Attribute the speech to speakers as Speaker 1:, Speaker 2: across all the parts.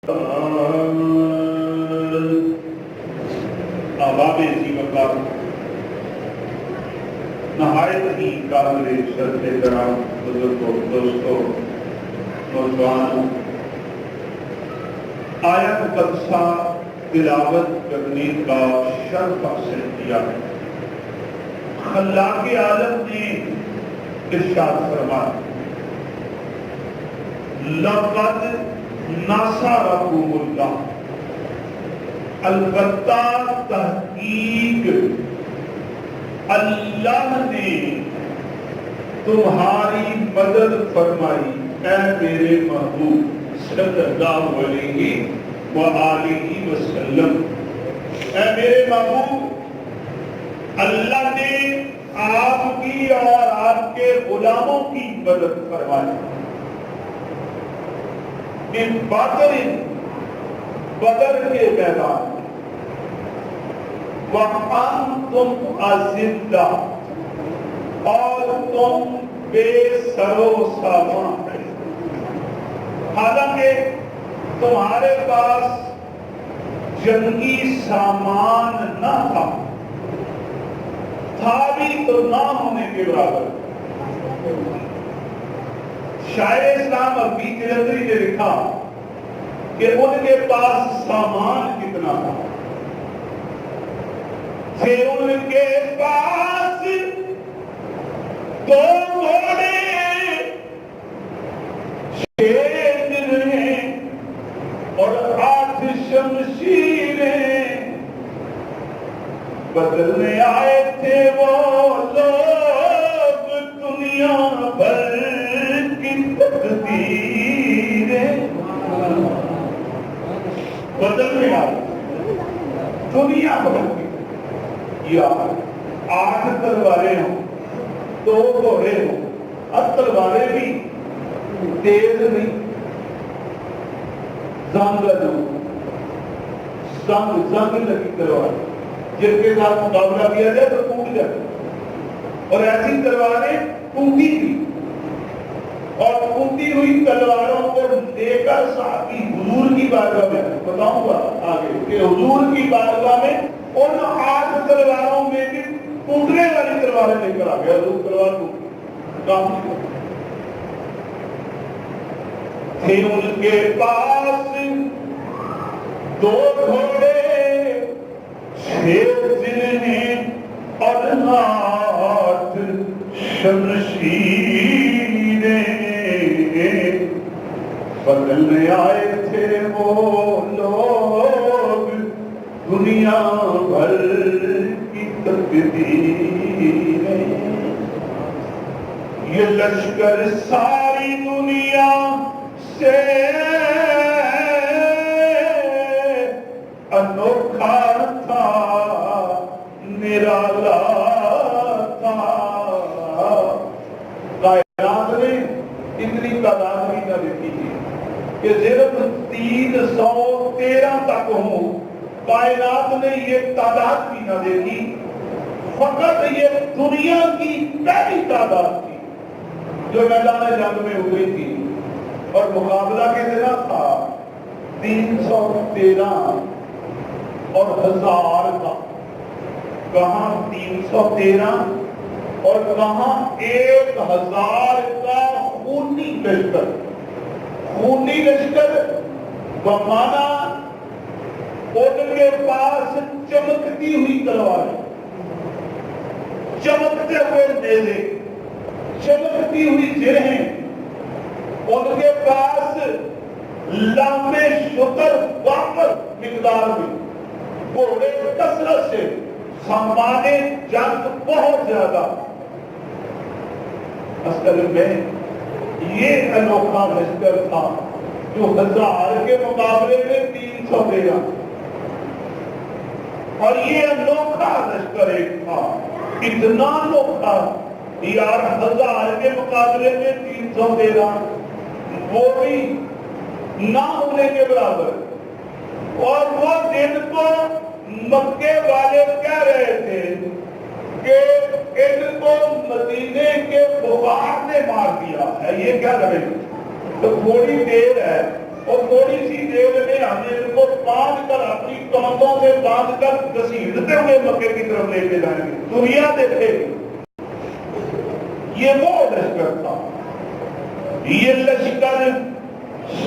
Speaker 1: آباد اسی وقت نہایت ہی قابل عزت احترام بزرگوں، دوستوں، نوجوانوں، آیت قدسہ تلاوت کرنے کا شرف حاصل کیا ہے۔ خلاق عالم نے ارشاد فرمایا لقد نصرکم اللہ، البتہ تحقیق اللہ نے تمہاری مدد فرمائی اے میرے محبوب صلی اللہ علیہ وآلہ وسلم۔ اے میرے محبوب، اللہ نے آپ کی اور آپ کے غلاموں کی مدد فرمائی۔ بدر کے میدان وَأَنْتُمْ أَذِلَّةٌ، اور تم بے سر و سامان، حالانکہ تمہارے پاس جنگی سامان نہ تھا بھی تو نہ ہونے کے برابر۔ شاعر اسلام ابھی جلندری نے لکھا کہ ان کے پاس سامان کتنا تھا، تھے ان کے پاس 2 گھوڑے، 6 درہیں اور 8 شمشیریں، بدلنے آئے تھے وہ لوگ دنیا بھر کی تقدیریں، بدلنے آئے دنیا بھر کی، یا 8 تلواریں ہوں، 2 گھوڑے ہوں، اب تلواریں بھی تیز نہیں، زنگ لگی تلوار جن کے ساتھ مقابلہ کیا جائے تو ٹوٹ جائے، اور ایسی تلواریں ٹوٹی تھی، اور ٹوٹی ہوئی تلواروں کو لے کر صحابی حضور کی بارگاہ میں، بتاؤں گا آگے کہ حضور کی بارگاہ میں ان 8 تلواروں میں بھی ٹوٹنے والی تلواریں لے کر آ گیا۔ حضور تلوار ٹوٹی تھے ان کے پاس 2 گھوڑے، 6 درہیں اور 8 شمشیریں، بدلنے آئے تھے وہ لوگ دنیا بھر کی تقدیریں، یہ لشکر ساری دنیا سے انوکھا تھا، نرالا تھا۔ کائنات نے اتنی تعداد بھی نہ دیکھی تھی کہ صرف 313 تک ہوں، کائنات نے یہ تعداد بھی نہ دیکھی، فقط یہ دنیا کی پہلی تعداد تھی جو میدان جنگ میں اتری تھی، اور مقابلہ کتنا تھا؟ 313 اور 1000 کا، کہاں 313 اور کہاں 1000 کا خونی لشکر۔ خونی لشکر بمانا ان کے پاس چمکتی ہوئی تلواریں، چمکتے ہوئے نیزے، چمکتی ہوئی جرہیں، ان کے پاس لامے شکر وافر مقدار میں، گھوڑے کثرت سے، سامانے جنگ بہت زیادہ۔ اصل میں یہ انوکھا لشکر تھا جو 1000 کے مقابلے میں 313، اور یہ انوکھا لشکر ایک تھا، اتنا انوکھا یار 1000 کے مقابلے میں 313 وہ بھی نہ ہونے کے برابر۔ اور وہ دن کو مکے والے کہہ رہے تھے کہ ان کو مدینے کے بخار نے مار دیا ہے، یہ کیا کرے؟ تو تھوڑی دیر ہے اور تھوڑی سی دیر میں باندھ کر گھسیٹتے ہوئے مکے کی طرف لے کے جائیں گے. دنیا دیکھے یہ وہ لشکر تھا. یہ لشکر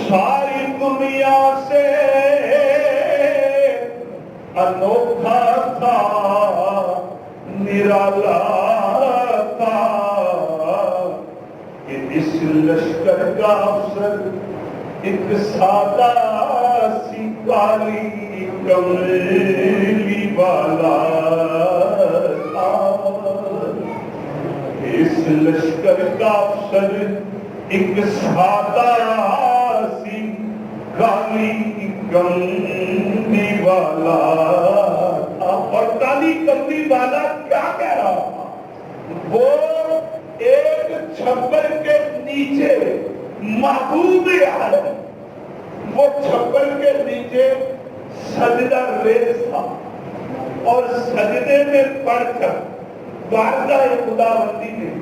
Speaker 1: ساری دنیا سے انوکھا تھا, نرالا تھا. کہ اس لشکر کا افسر ایک سادہ سی کالی کملی والا تھا. اس لشکر کا افسر ایک سادہ سی کالی کملی والا تھا. اور کالی کملی والا کیا کہہ رہا تھا؟ وہ ایک چھپر کے نیچے محبوب عالم, وہ چھپر کے نیچے سجدہ ریز تھا اور سجدے میں پڑھ کر بارگاہ خداوندی میں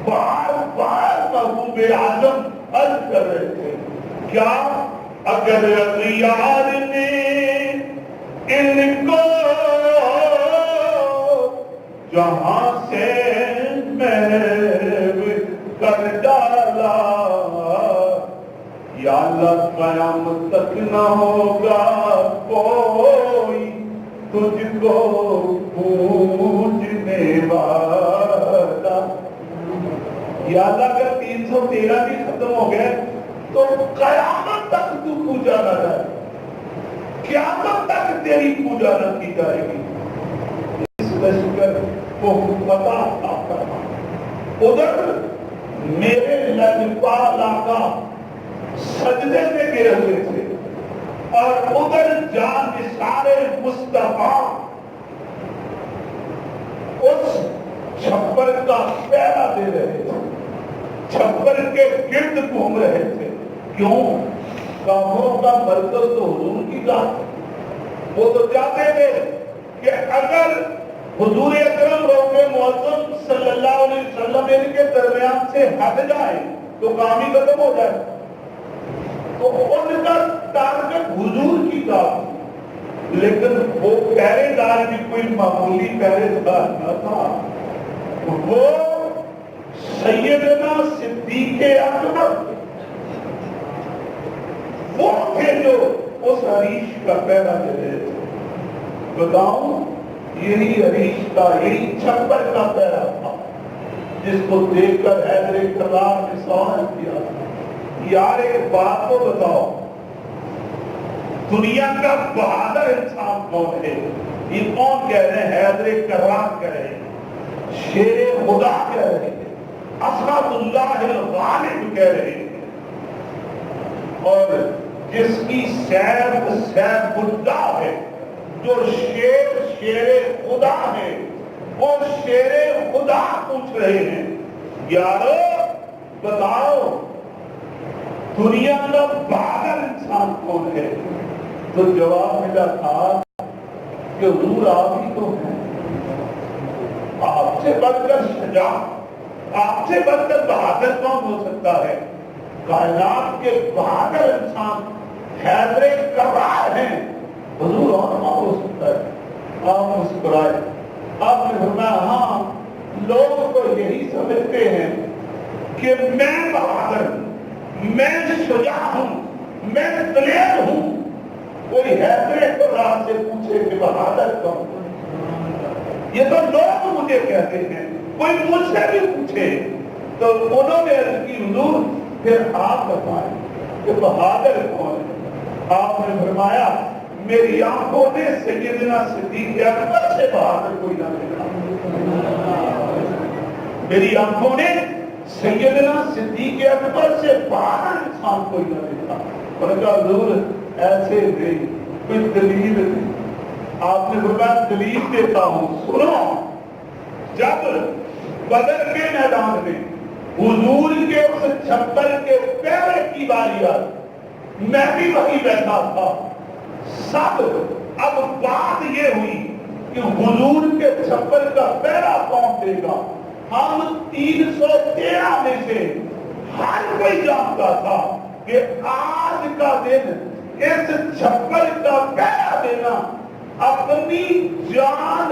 Speaker 1: بار بار محبوب اعظم عرض کر رہے تھے, کیا اگر اغیار نے ان کو جہاں سے محو کر ڈالا, یا اللہ قیامت تک نہ ہوگا کوئی تجھ کو پوجنے والا. یا اللہ اگر 313 بھی ختم ہو گئے تو قیامت تک تو پوجا نہ جائے, قیامت تک تیری پوجا نہ کی جائے گی. اس لشکر کو پتا تھا. ادھر میرے لجپال آقا سجدے میں گرے ہوئے تھے اور ادھر جانثار مصطفیٰ اس چھپر کا پہرا دے رہے تھے, چھپر کے گرد گھوم رہے تھے. کیوں؟ کاموں کا مرکز تو حضور کی ذات. وہ تو چاہتے تھے کہ اگر حضور اکرم روح معظم صلی اللہ علیہ وسلم ان کے درمیان سے ہٹ جائے تو کام ہی ختم ہو جائے. تو ان کا ٹارگٹ حضور کی ذات, لیکن وہ پہرے دار بھی کوئی معمولی پہرے دار نہ تھا. وہ سیدنا صدیق اکبر وہ تھے جو اس عریش کا پہرا دے رہے تھے. بتاؤں, یہی عریش کا, یہی چھپر کا پہرا تھا جس کو دیکھ کر حیدر کرار نے سوال کیا, یار ایک بات تو بتاؤ, دنیا کا بہادر انسان کون ہے؟ یہ کون کہہ رہے ہیں؟ حیدر کرار کہہ رہے ہیں, شیر خدا کہہ رہے ہیں, اسد اللہ الغالب کہہ رہے ہیں, اور جس کی سیف اللہ ہے, جو شیر خدا ہے, وہ شیر خدا پوچھ رہے ہیں, یارو بتاؤ دنیا کا بہادر انسان کون ہے؟ تو جواب ملا تھا کہ حضور آپ ہی تو ہیں. آپ سے بڑھ کر شجاع, آپ سے بڑھ کر بہادر کون ہو سکتا ہے؟ کائنات کے بہادر انسان حیدر کرار ہیں, حضور اور کون ہو سکتا ہے؟ آپ مسکرائے. آپ نے فرمایا ہاں, لوگ تو یہی سمجھتے ہیں کہ میں بہادر ہوں, میں شجاع ہوں, میں دلیر ہوں. کوئی حیدر کرار سے پوچھے کہ بہادر کون؟ یہ تو لوگ مجھے کہتے ہیں, کوئی مجھ سے بھی پوچھے تو انہوں نے عرض کی حضور پھر آپ بتائیں کہ بہادر کون ہے؟ آپ نے فرمایا میری آنکھوں نے سیدنا صدیق اکبر سے بہادر کوئی نہ دیکھا. میری آنکھوں نے سیدنا صدیق اکبر سے بہادر انسان کوئی نہ دیکھا. اور کہا حضور ایسے نہیں, کوئی دلیل نہیں. آپ نے فرمایا دلیل دیتا ہوں, سنو. جب بدر کے میدان میں حضور کے اس چھپر کے پہرے کی باری آئی, میں بھی وہیں بیٹھا تھا. سب اب بات یہ ہوئی کہ حضور کے چھپر کا پہرا کون دے گا. ہم 313 میں سے ہر کوئی جانتا تھا کہ آج کا دن اس چھپر کا پہرا دینا اپنی جان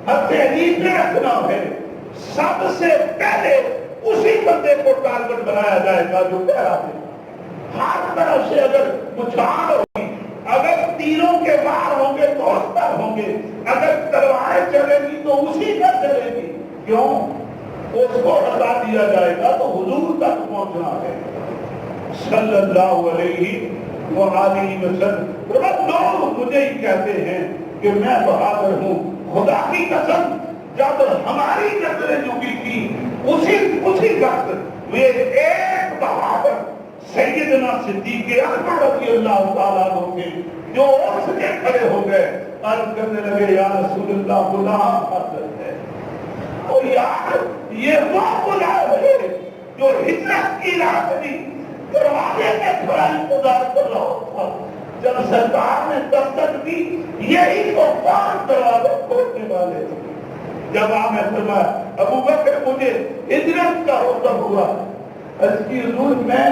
Speaker 1: ہتھیلی پہ رکھنا ہے، سب سے پہلے اسی بندے کو ٹارگٹ بنایا جائے گا جو پہرا دے گا۔ ہر طرف سے اگر مچھان ہوگی، اگر تیروں کے وار ہوں گے تو اس پر ہوں گے، اگر تلواریں چلے گی تو اسی پر چلے گی۔ کیوں؟ اس کو ہٹا دیا جائے گا تو حضور تک پہنچنا ہے صلی اللہ علیہ وآلہ وسلم۔ لوگ مجھے ہی کہتے ہیں کہ میں بہادر ہوں، خدا کی قسم جب ہماری نظریں جھکی تھی اسی وقت وہ ایک بہادر سیدنا صدیق اکبر رضی اللہ تعالیٰ عنہ کے جو اٹھ کے کھڑے ہو گئے، عرض کرنے لگے یا رسول اللہ گناہ حاصل ہے۔ اور یار یہ وہ گناہ ہے جو ہجرت کی راستی دروازے میں کھڑا انتظار کر رہا تھا، جب سرکار نے دستک دی یہی تو 5 دروازے کھولنے والے تھے۔ جب آپ نے فرمایا ابو بکر مجھے ہجرت کا حکم ہوا، اس کی حضور میں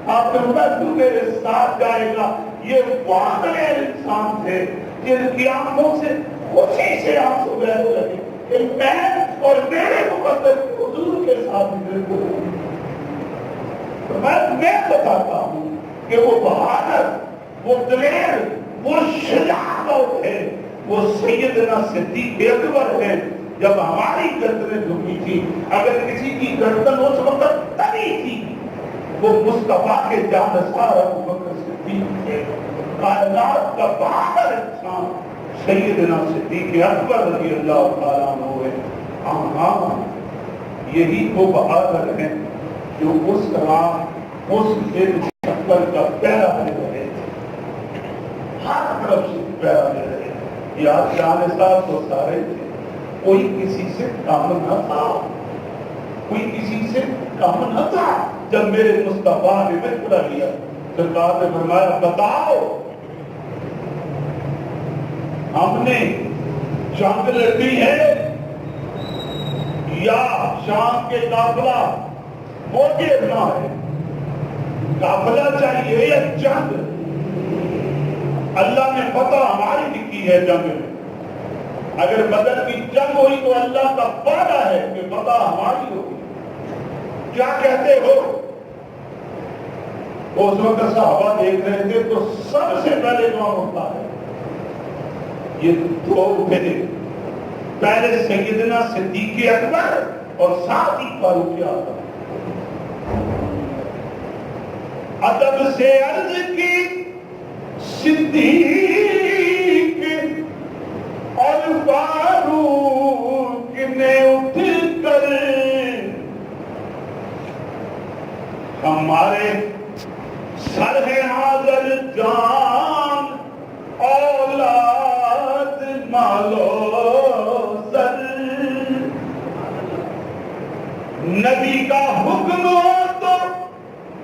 Speaker 1: آپ نے فرمایا تو میرے ساتھ جائے گا۔ یہ بہت بڑے انسان تھے جن کی آنکھوں سے خوشی سے آنسو بہنے لگے کہ میں اور میرے مقدر حضور کے ساتھ ہجرت کروں۔ میں بتاتا ہوں کہ وہ بہادر، وہ دلیر، وہ شجاع لوگ ہیں، وہ سیدنا صدیق اکبر ہیں۔ جب ہماری گردنیں جھکی تھی، اگر کسی کی گردن اس وقت تنی تھی، وہ مصطفیٰ کے جانثار ابو بکر صدیق تھے۔ کائنات کا بہادر انسان سیدنا صدیق اکبر رضی اللہ تعالیٰ عنہ ہے۔ ہاں یہی وہ بہادر ہیں جو اس راہ اس دن سفر کا پہرا دے رہے تھے، ہر طرف سے پہرا دے رہے تھے۔ یاد جانثار تو سارے تھے، کوئی کسی سے کم نہ تھا، کوئی کسی سے کم نہ تھا۔ جب میرے مصطفیٰ نے مشورہ لیا، سرکار نے فرمایا بتاؤ ہم نے جنگ لڑی ہے یا شام کے قافلہ وہ دیکھنا ہے؟ قافلہ چاہیے یا جنگ؟ اللہ نے فتح ہماری لکھی ہے جنگ میں، اگر بدر کی جنگ ہوئی تو اللہ کا وعدہ ہے کہ فتح ہماری ہوگی۔ کیا کہتے ہو؟ اس وقت صحابہ دیکھ رہے تھے تو سب سے پہلے کون ہوتا ہے؟ یہ 2 تھے، پہلے سیدنا صدیق اکبر اور ساتھ ہی فاروق اعظم۔ ادب سے عرض کی صدیق اور فاروق نے اٹھ کر ہمارے سر ہے حاضر جان اولاد مالو سر، نبی کا حکم ہو تو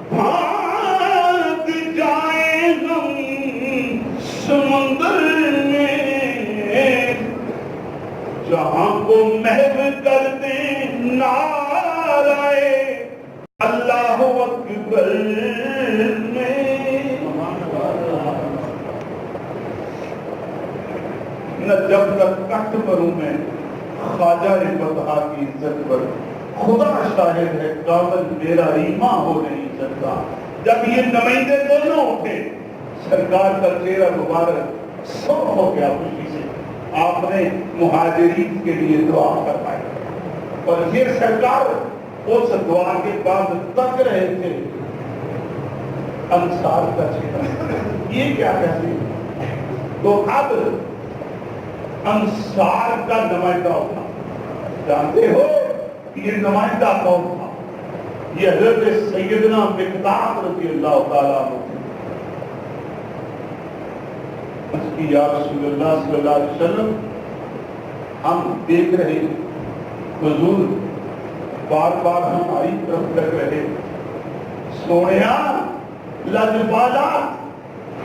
Speaker 1: بھاگ جائیں ہم سمندر میں، جہاں کو محو کر دیں نعرہ اللہ اکبر میں۔ نہ جب تک کٹ کروں میں خواجہ فتح کی عزت پر، خدا شاہد ہے کامل میرا ایمان ہو نہیں سکتا۔ جب یہ نمائندے دونوں اٹھے، سرکار کا چہرہ مبارک سرخ ہو گیا خوشی سے۔ آپ نے مہاجرین کے لیے دعا کروائی اور یہ سرکار اس دعا کے بعد تک رہے تھے انصار کا چہرہ، یہ کیا کہتے ہیں؟ تو اب انصار کا نمائندہ ہوتا، جانتے ہو یہ نمائندہ کون تھا؟ یہ حضرت سیدنا مقداد رضی اللہ تعالیٰ عنہ۔ یا رسول اللہ صلی اللہ علیہ وسلم، ہم دیکھ رہے حضور بار بار ہماری طرف لگ رہے، سونیا لجبالا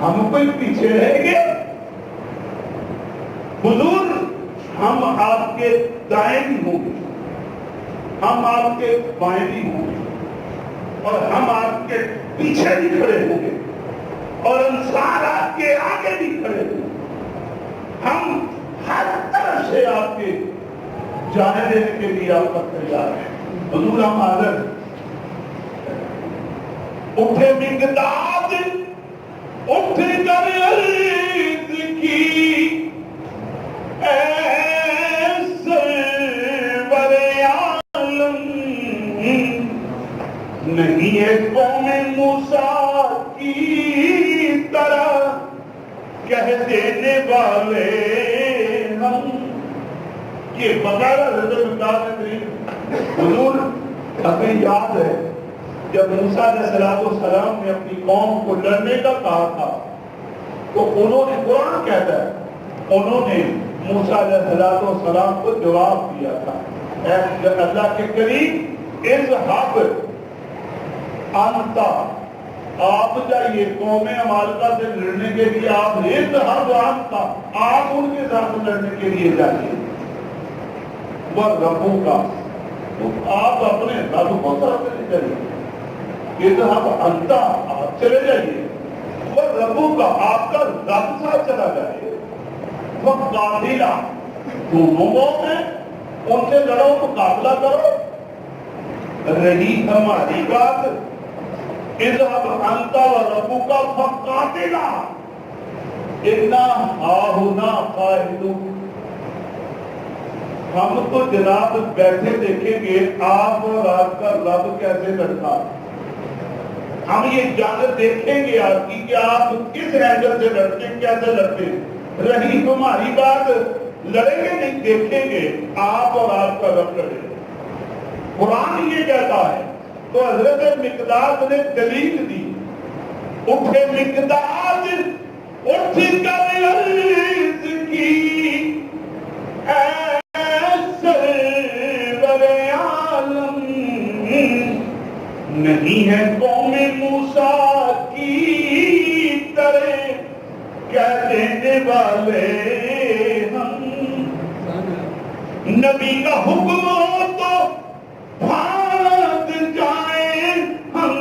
Speaker 1: ہم کوئی پیچھے رہ گئے؟ حضور ہم آپ کے دائیں بھی ہوں گے، ہم آپ کے بائیں بھی ہوں گے، اور ہم آپ کے پیچھے بھی کھڑے ہوں گے، اور انصار آپ کے آگے بھی کھڑے ہوں گے۔ ہم ہر طرف سے آپ کے جانے دینے کے لیے آپ پر تیار ہیں. حضور ہم حاضر اٹھے مقداد اٹھ کر عرض کی اے سرور عالم نہیں ہے قوم موسیٰ کی طرح کہہ دینے والے ہم. یہ بغیر حضرت مقداد نے حضور ہمیں یاد ہے جب موسیٰ علیہ السلام نے اپنی قوم کو لڑنے کا کہا تھا تو انہوں نے قرآن کہتا ہے انہوں نے موسیٰ علیہ السلام کو جواب دیا تھا اے اللہ کے قریب اذهب انت آپ جائیے قوم عمالقہ سے لڑنے کے لیے آپ اذهب انت آپ ان کے ساتھ لڑنے کے لیے جائیے ربوں کا آپ اپنے رب کو طرف سے چلیے اذهب انت آپ چلے جائیے ربوں کا آپ کا رب ساتھ چلا جائے وہ قاتلہ دونوں لوگ ہیں ان سے لڑو مقابلہ کرو. رہی ہماری بات اذهب انت وربک فقاتلا انا ہاہنا قاعدون. ہم تو جناب بیٹھے دیکھیں گے آپ اور آپ کا رب کیسے لڑتا. ہم یہ جنگ دیکھیں گے آپ کی کہ آپ کس اینگل سے لڑتے ہیں کیسے لڑتے ہیں. رہی تمہاری بات لڑیں گے نہیں دیکھیں گے آپ اور آپ کا رب لڑے. قرآن یہ کہتا ہے تو حضرت مقداد نے دلیل دی. اٹھے مقداد اٹھ کر عرض کی اے سرور عالم نہیں ہے قوم موسیٰ کی طرح کہہ دینے والے ہم. نبی کا حکم ہو تو بھاگ جائیں ہم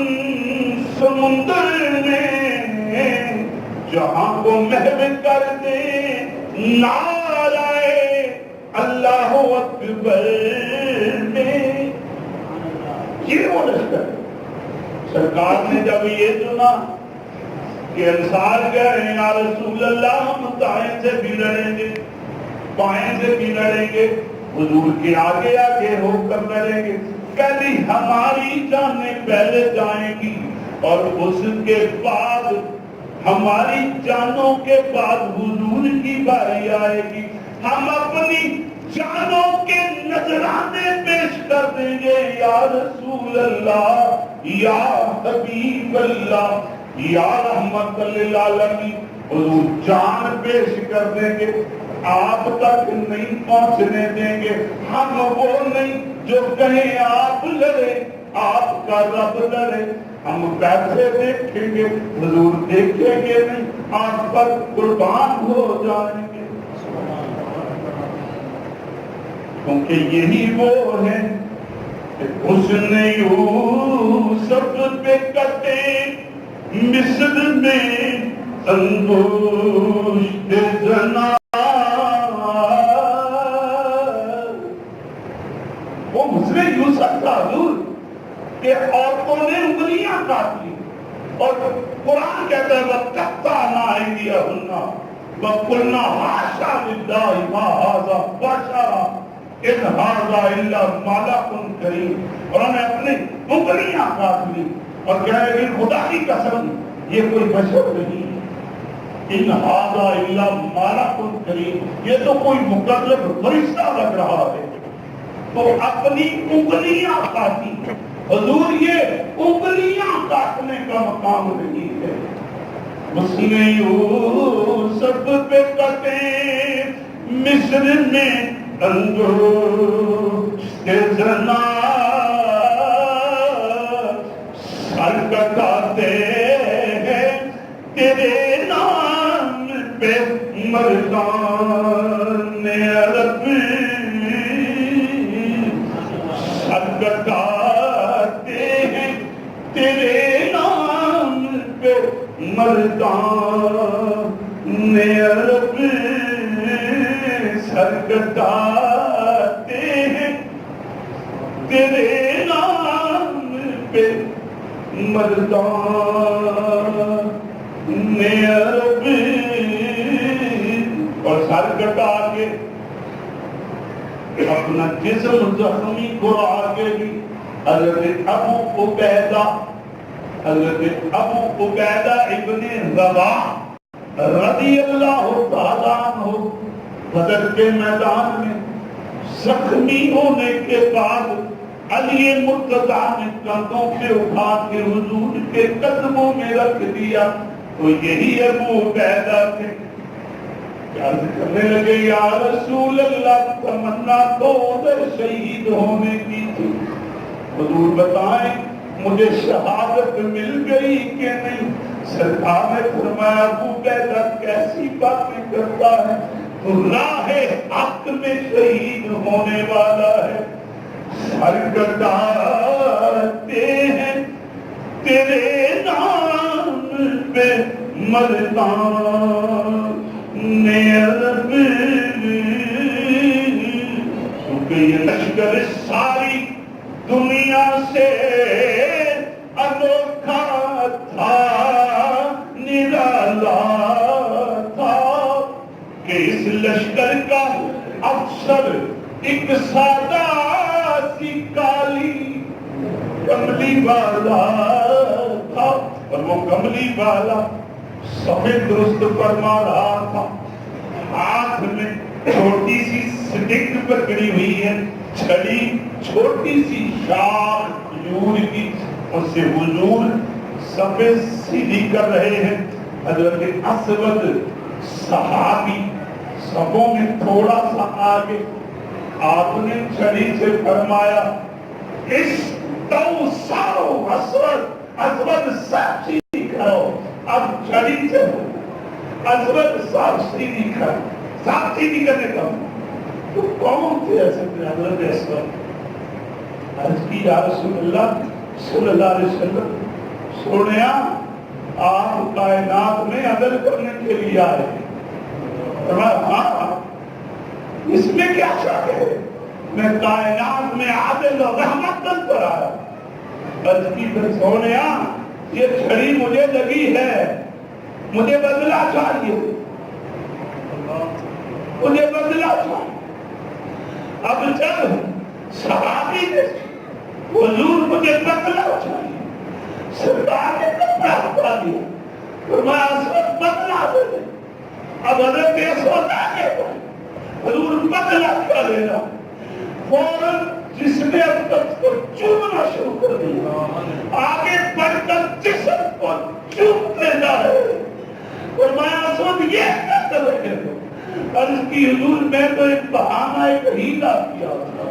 Speaker 1: سمندر میں جہاں کو محو کر دیں نعرہ اللہ اکبر میں. یہ وہ لشکر سرکار نے جب یہ سنا کہ انصار کہہ رہے ہیں یا رسول اللہ ہم دائیں سے بھی لڑیں گے بائیں سے بھی لڑیں گے حضور کے آگے آگے ہو کر لڑیں گے. کبھی ہماری جانیں پہلے جائیں گی اور اس کے بعد ہماری جانوں کے بعد حضور کی باری آئے گی. ہم اپنی جانوں کے نذرانے پیش کر دیں گے یا رسول اللہ یا حبیب اللہ یا رحمت للعالمین. حضور جان پیش کر دیں گے آپ تک نہیں پہنچنے دیں گے. ہم وہ نہیں جو کہیں آپ لڑے آپ کا رب لڑے. ہم پیسے دیکھیں گے حضور دیکھیں گے نہیں آپ پر قربان ہو جائیں گے. کیونکہ یہی وہ ہے کہ اس نے یوسف پہ کٹے مصر میں انگشت زنا. وہ مصر یوسف کا حضور کہ عورتوں نے انگلیاں کاٹ لی اور قرآن کہتا ہے وَقَطَّعْنَا أَيْدِيَهُنَّ وَقُلْنَا حَاشَا لِلَّهِ مَا هَٰذَا بَشَرٌ إِنْ هَٰذَا إِلَّا مَلَكٌ كَرِيمٌ. اور انہوں نے اپنی انگلیاں کاٹ لی اور کہہ رہے کہ خدا کی قسم یہ کوئی بشر نہیں إِنْ هَٰذَا إِلَّا مَلَكٌ كَرِيمٌ. یہ تو کوئی مقرب فرشتہ لگ رہا ہے. تو اپنی انگلیاں کاٹی. حضور یہ انگلیاں کاٹنے کا مقام نہیں ہے. اس نے یوسف پہ کٹے مصر میں انگشت زنا. سر کٹاتے ہیں تیرے نام پہ مردان عرب. سر کٹاتے ہیں تیرے نام پہ مردان عرب. سر کٹاتے ہیں تیرے نام پہ مردان نے عرب، اور سر کٹا کے اپنا جسم زخمی کو آگے بھی حضرت ابو عبیدہ ابن رواح رضی اللہ تعالیٰ عنہ بدر کے میدان میں زخمی ہونے کے بعد علی مرتضیٰ نے کندھوں پہ اٹھا کے حضور کے قدموں میں رکھ دیا، تو یہی ابو عبیدہ تھے۔ عرض کرنے لگے یا رسول اللہ، تمنا تو ادھر شہید ہونے کی تھی، حضور بتائیں مجھے شہادت مل گئی کہ نہیں؟ سرکار نے فرمایا ابو عبیدہ کیسی باتیں کرتا ہے، تو راہ حق میں شہید ہونے والا ہے۔ سر کٹاتے ہیں تیرے نام پہ مردان نے عرب، کیونکہ یہ لشکر ساری دنیا سے انوکھا تھا، نرالا تھا، کہ اس لشکر کا افسر ایک سادہ سی کالی کملی والا تھا، اور وہ کملی والا سفید درست فرما رہا تھا، ہاتھ میں چھوٹی سی سٹک پکڑی ہوئی ہے، چھڑی چھوٹی سی شاخ کھجور کی، اس سے حضور سفید سیدھی کر رہے ہیں۔ حضرت اسود صحابی سبوں میں تھوڑا سا آگے، آپ نے چھڑی سے فرمایا اس سارو اسود صاحب سیدھی کرو، اب چھڑی سے اسود صاحب سیدھی کر، صاحب سیدھی کرنے کا تو کون تھے ایسے؟ حضرت اسود۔ عرض کی یا رسول اللہ صلی اللہ علیہ وسلم، سنیا آپ کائنات میں عدل کرنے کے لیے آئے ہیں؟ فرمایا ہاں، اس میں کیا شک ہے، میں کائنات میں عادل و رحمت پر آیا۔ عرض کی پھر سونیا یہ چھڑی مجھے لگی ہے، مجھے بدلہ چاہیے، مجھے بدلہ چاہیے۔ اب جب صحابی نے حضور مجھے بدلہ چاہیے، سرکار نے کپڑا اٹھا دیا، فرمایا اسود بدلہ دے دے۔ اب حضرت اسود آگے بڑھے، حضور بدلہ کیا لینا، فوراً جس نے اب تک کو چومنا شروع کر دیا، آگے بڑھ کر جسم کو چومتے جا رہے، فرمایا اسود یہ کیا کر رہے ہو؟ عرض کی حضور میں تو ایک بہانہ ایک ہیلا کیا تھا،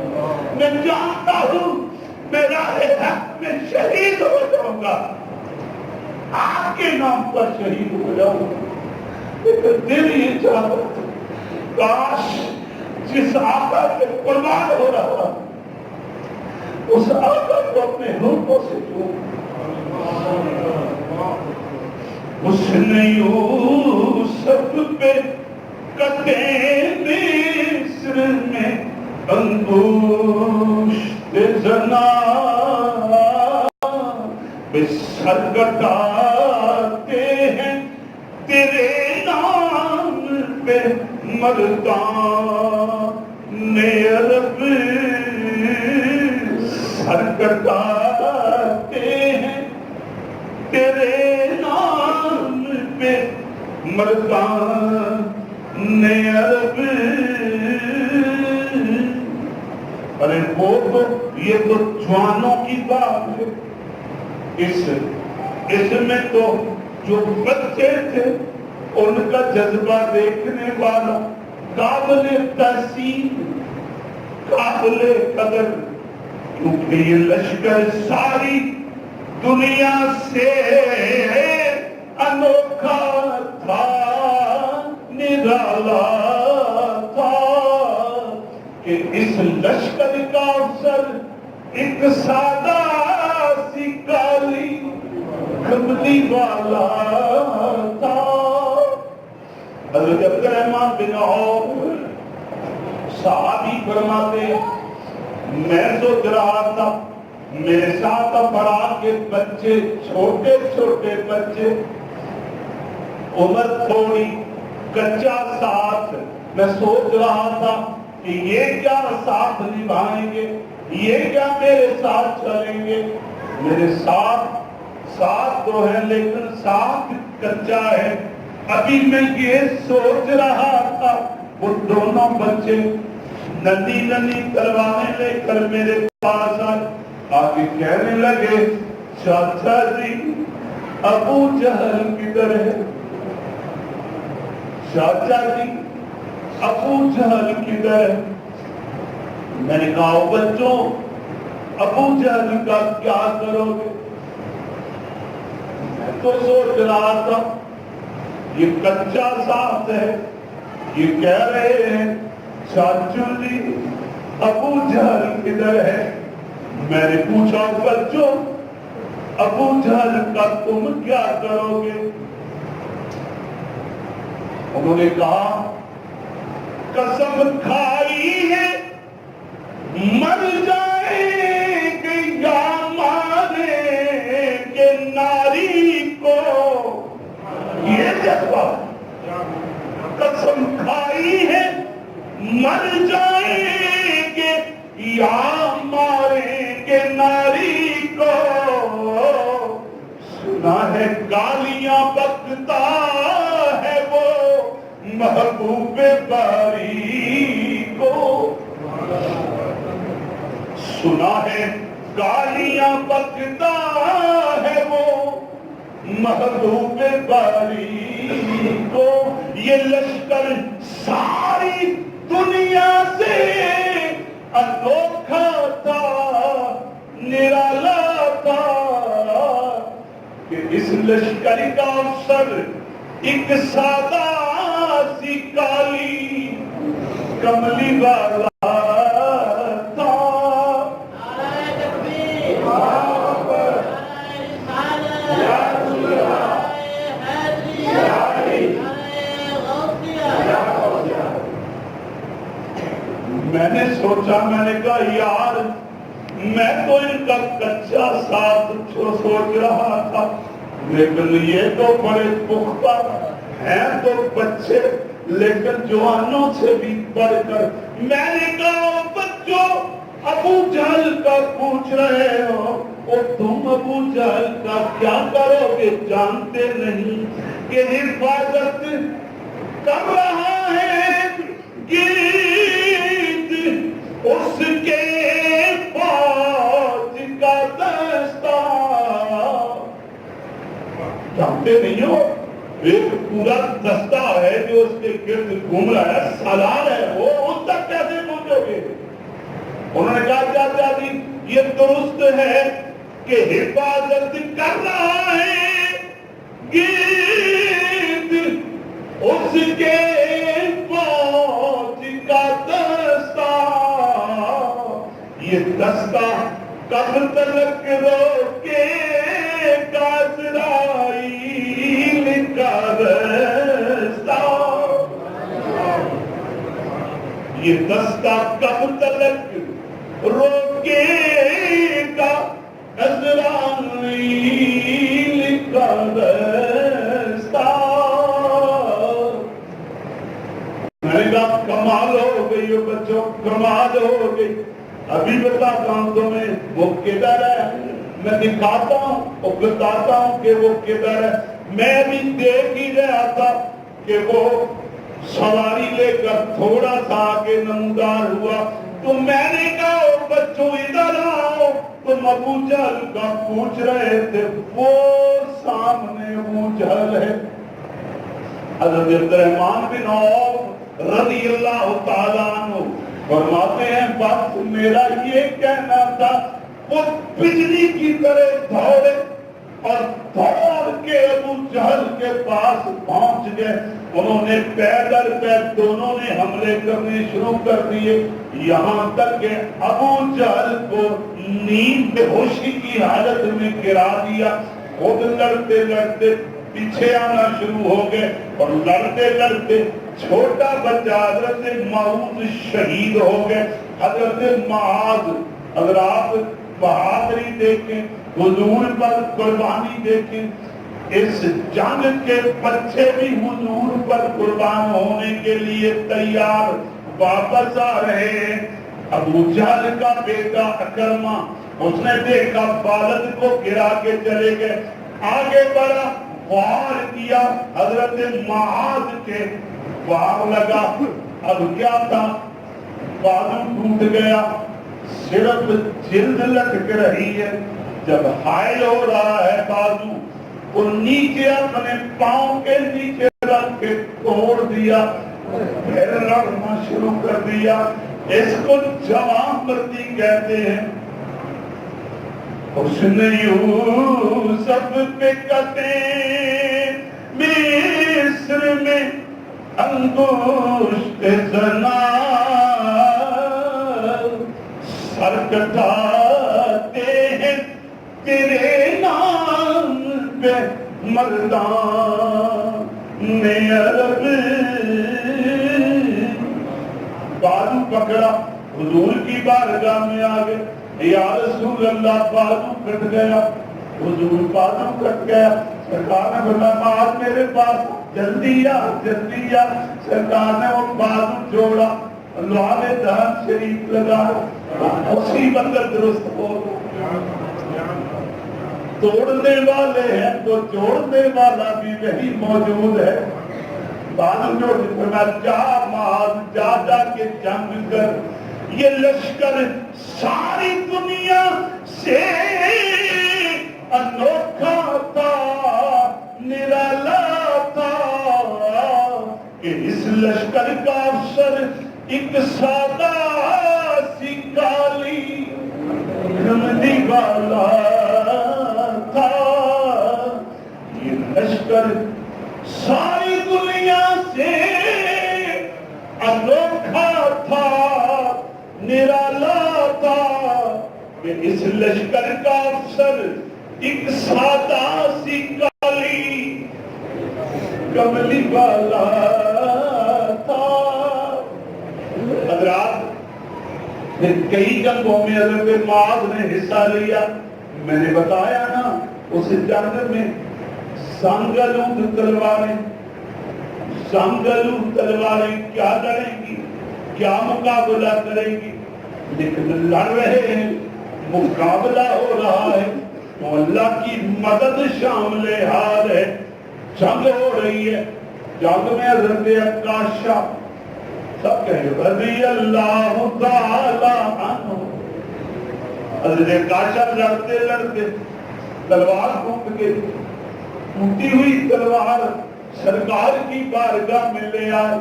Speaker 1: میں جانتا ہوں میرا حق میں شہید ہو جاؤں گا، آپ کے نام پر شہید ہو جاؤں گا۔ لیکن دل یہ چاہتا تھا کاش جس آقا کے قربان ہو رہا اس آقا کو اپنے ہونٹوں سے چھو۔ حسن یوسف پہ قطع مصر میں انگشت زنا بے سر کٹاتے ہیں تیرے نام پہ مردان عرب، سر کٹاتے ہیں تیرے نام پہ مردان عرب۔ ارے وہ تو یہ تو جوانوں کی بات ہے، اس میں تو جو بچے تھے ان کا جذبہ دیکھنے والا قابل تحسین، قابل قدر، کیونکہ یہ لشکر ساری دنیا سے انوکھا تھا، نرالا تھا، کہ اس لشکر کا افسر ایک سادہ سی کالی کملی والا تھا۔ حضرت عبد الرحمن بن عوف صحابی فرماتے ہیں میں سوچ رہا تھا میرے ساتھ افراد کے بچے چھوٹے چھوٹے بچے عمر تھوڑی کچا ساتھ میں سوچ رہا تھا کہ یہ کیا ساتھ نبھائیں گے یہ کیا میرے ساتھ چلیں گے میرے ساتھ تو ہے لیکن ساتھ کچا ہے ابھی میں یہ سوچ رہا تھا وہ دونوں بچے ننی ننی تلواریں لے کر میرے پاس آگے کہنے لگے چاچا جی ابو جہل کدھر ہے چاچا جی ابو جہل کدھر ہے میں نے کہا بچوں ابو جہل کا کیا کرو گے میں تو سوچ رہا تھا یہ کچا ساتھ ہے یہ کہہ رہے ہیں چاچو جی ابو جہل کدھر ہے میں نے پوچھا بچوں ابو جہل کا تم کیا کرو گے انہوں نے کہا قسم کھائی ہے مر جائیں گے یا ماریں گے ناری کو یہ جذبہ قسم کھائی ہے مر جائیں گے یا ماریں گے ناری کو سنا ہے گالیاں بکتا ہے وہ محبوب باری کو سنا ہے گالیاں بکتا ہے وہ محبوب باری کو یہ لشکر ساری دنیا سے انوکھا تھا نرالا تھا کہ اس لشکر کا افسر ایک سادہ سی کالی کملی والا تھا میں نے سوچا میں نے کہا یار میں تو ان کا کچا ساتھ سوچ رہا تھا لیکن یہ تو بڑے پختہ ہیں تو بچے لیکن جوانوں سے بھی بڑھ کر میں نے کہا بچوں ابو جہل کا پوچھ رہے ہو اور تم ابو جہل کا کیا کرو گے جانتے نہیں کہ حفاظت کر رہا ہے گیت اس کے فوج کا دستہ جانتے نہیں ہو ایک پورا دستہ ہے جو اس کے گرد گھوم رہا ہے سالار ہے وہ اس تک کیسے پہنچو گے انہوں نے کہا چاچا جی یہ درست ہے کہ حفاظت کر رہا ہے گرد اس کے فوج کا دستہ یہ دستہ کب تلک روکے گا اسرائیل کا رستہ یہ دستہ کب تلک روکے گا اسرائیل کا رستہ میں نے کہا کمال ہو گئی ہو بچوں کمال ہو گئی ابھی بتاتا ہوں تمہیں وہ کدھر ہے میں دکھاتا ہوں اور بتاتا ہوں کہ وہ کدھر ہے میں ابھی دیکھ ہی رہا تھا کہ وہ سواری لے کر تھوڑا سا آگے نمودار ہوا تو میں نے کہا بچوں ادھر آؤ تم ابو جہل کا پوچھ رہے تھے وہ سامنے ابو جہل ہے حضرت عبدالرحمن بن عوف رضی اللہ تعالیٰ عنہ فرماتے ہیں بس میرا یہ کہنا تھا وہ بجلی کی طرح دوڑے اور دوڑ کے ابو جہل کے پاس پہنچ گئے انہوں نے پیدل دونوں نے حملے کرنے شروع کر دیے یہاں تک کہ ابو جہل کو نیند بے ہوشی کی حالت میں گرا دیا خود لڑتے لڑتے پیچھے آنا شروع ہو گئے اور لڑتے لڑتے چھوٹا بچہ حضرت معوذ شہید ہو گئے. حضرت معاذ، اگر آپ بہادری دیکھیں، حضور پر قربانی دیکھیں، اس جنگ کے بچے بھی حضور پر قربان ہونے کے لیے تیار واپس آ رہے ہیں. ابو جہل کا بیٹا اکرمہ، اس نے دیکھا والد کو گرا کے چلے گئے، آگے بڑھا، وار کیا حضرت معاذ کے، وار لگا. اب کیا تھا؟ بازو ٹوٹ گیا، صرف جلد لٹک رہی ہے. جب حائل ہو رہا ہے بازو، وہ نیچے اپنے پاؤں کے نیچے رکھ کے توڑ دیا، پھر لڑنا شروع کر دیا. اس کو جوان مردی کہتے ہیں. اس نے یوسف پہ کتے مصر میں انگشت زنا، سر کٹاتے ہیں تیرے نام پہ مردان عرب. بازو پکڑا، حضور کی بارگاہ میں آ گئے. یا رسول اللہ، بازو کٹ گیا. حضور بازو کٹ گیا. سرکار نے فرمایا معاذ میرے پاس، جلدی آ جلدی آ. سرکار نے وہ بازو جوڑا، اللہ نے دہن شریف لگا، اسی وقت درست ہو. توڑنے والے ہیں تو جوڑنے والا بھی وہی موجود ہے. بازو جوڑ فرمایا جا معاذ، جا جا کے جنگ کر. یہ لشکر ساری دنیا سے انوکھا تھا، نرالا تھا کہ اس لشکر کا افسر ایک سادہ سی کالی رمدی والا تھا. یہ لشکر ساری دنیا سے انوکھا تھا، نرالا تھا کہ اس لشکر کا افسر ایک سادہ سی کالی کملی والا تھا. حضرات، کئی جنگوں میں حضرت معاذ نے حصہ لیا. میں نے بتایا نا، اس جنگ میں سنگلود تلواریں، سنگلود تلواریں کیا لڑیں گی، کیا مقابلہ کریں گی، لیکن لڑ رہے ہیں، مقابلہ ہو رہا ہے تو اللہ کی مدد شامل حال ہے. جنگ ہو رہی ہے. جنگ میں حضرت عکاشہ، سب کہیں رضی اللہ تعالی عنہ، حضرت عکاشہ لڑتے لڑتے تلوار ٹوٹ گئی. ٹوٹی ہوئی تلوار سرکار کی بارگاہ میں لے آئے.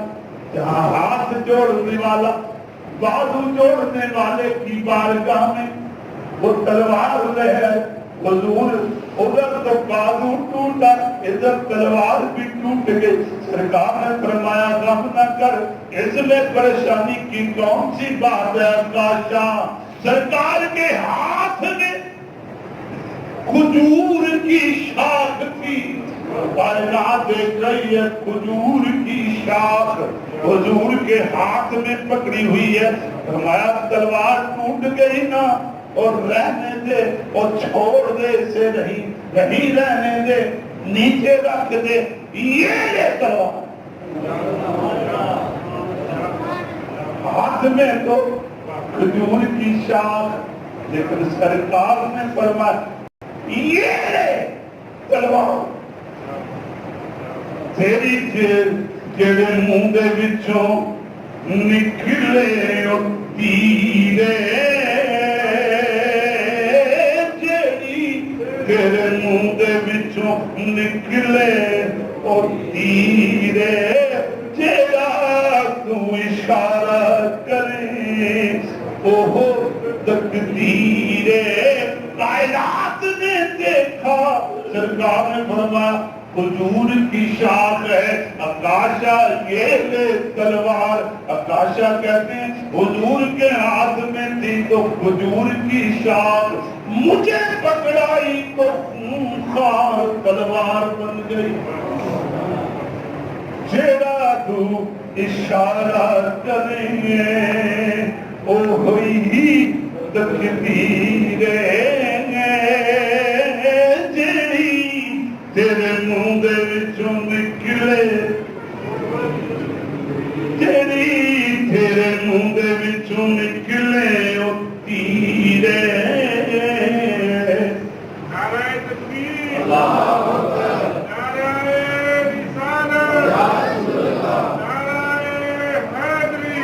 Speaker 1: جہاں ہاتھ جوڑنے والا، بازو جوڑنے والے کی بارگاہ میں وہ تلوار ہے. حضور ادھر تو بازو ٹوٹا، ادھر تلوار بھی ٹوٹ گئی. سرکار نے فرمایا غم نہ کر، اس میں پریشانی کی کون سی بات ہے عکاشہ؟ سرکار کے ہاتھ میں کھجور کی شاخ تھی، کائنات دیکھ رہی ہے کھجور کی شاخ حضور کے ہاتھ میں پکڑی ہوئی ہے. فرمایا تلوار ٹوٹ گئی نا، اور رہنے دے، اور چھوڑ دے اسے، نہیں رہنے دے، نیچے رکھ دے. یہ لے تلوار، ہاتھ میں تو کھجور کی شاخ، لیکن سرکار نے فرمایا یہ لے تلوار. تیری جڑے منہ دے وچوں نکلے او تیرے، جڑی تیرے منہ دے وچوں نکلے او تیرے، جڑا تو اشارہ کرے اوہ تقدیر. کائنات نے دیکھا، سرکار نے فرمایا کھجور کی شاخ ہے. عکاشہ یہ لے تلوار. عکاشہ کہتے ہیں حضور کے ہاتھ میں تھی تو کھجور کی شاخ، مجھے پکڑائی تو خونخوار تلوار بن گئی. جڑا تو اشارہ کریں گے او ہوئی تقدیر جڑی تیرے منہ دے وچوں نکلے جڑی تیرے منہ دے وچوں نکلے او تیر نعرہ تکبیر اللہ اکبر نعرہ رسالت یا رسول اللہ نعرہ حیدری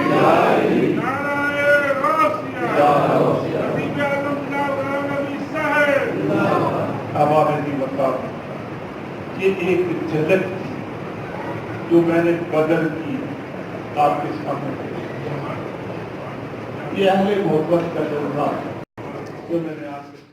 Speaker 1: نعرہ غوثیہ یا غوثیہ نبی اعظم نبی صاحب اب آپ نے بتا یہ ایک جھلک تھی جو میں نے بدل کی آپ کے سامنے یہ اہل محبت کا جذبہ جو میں نے آپ سے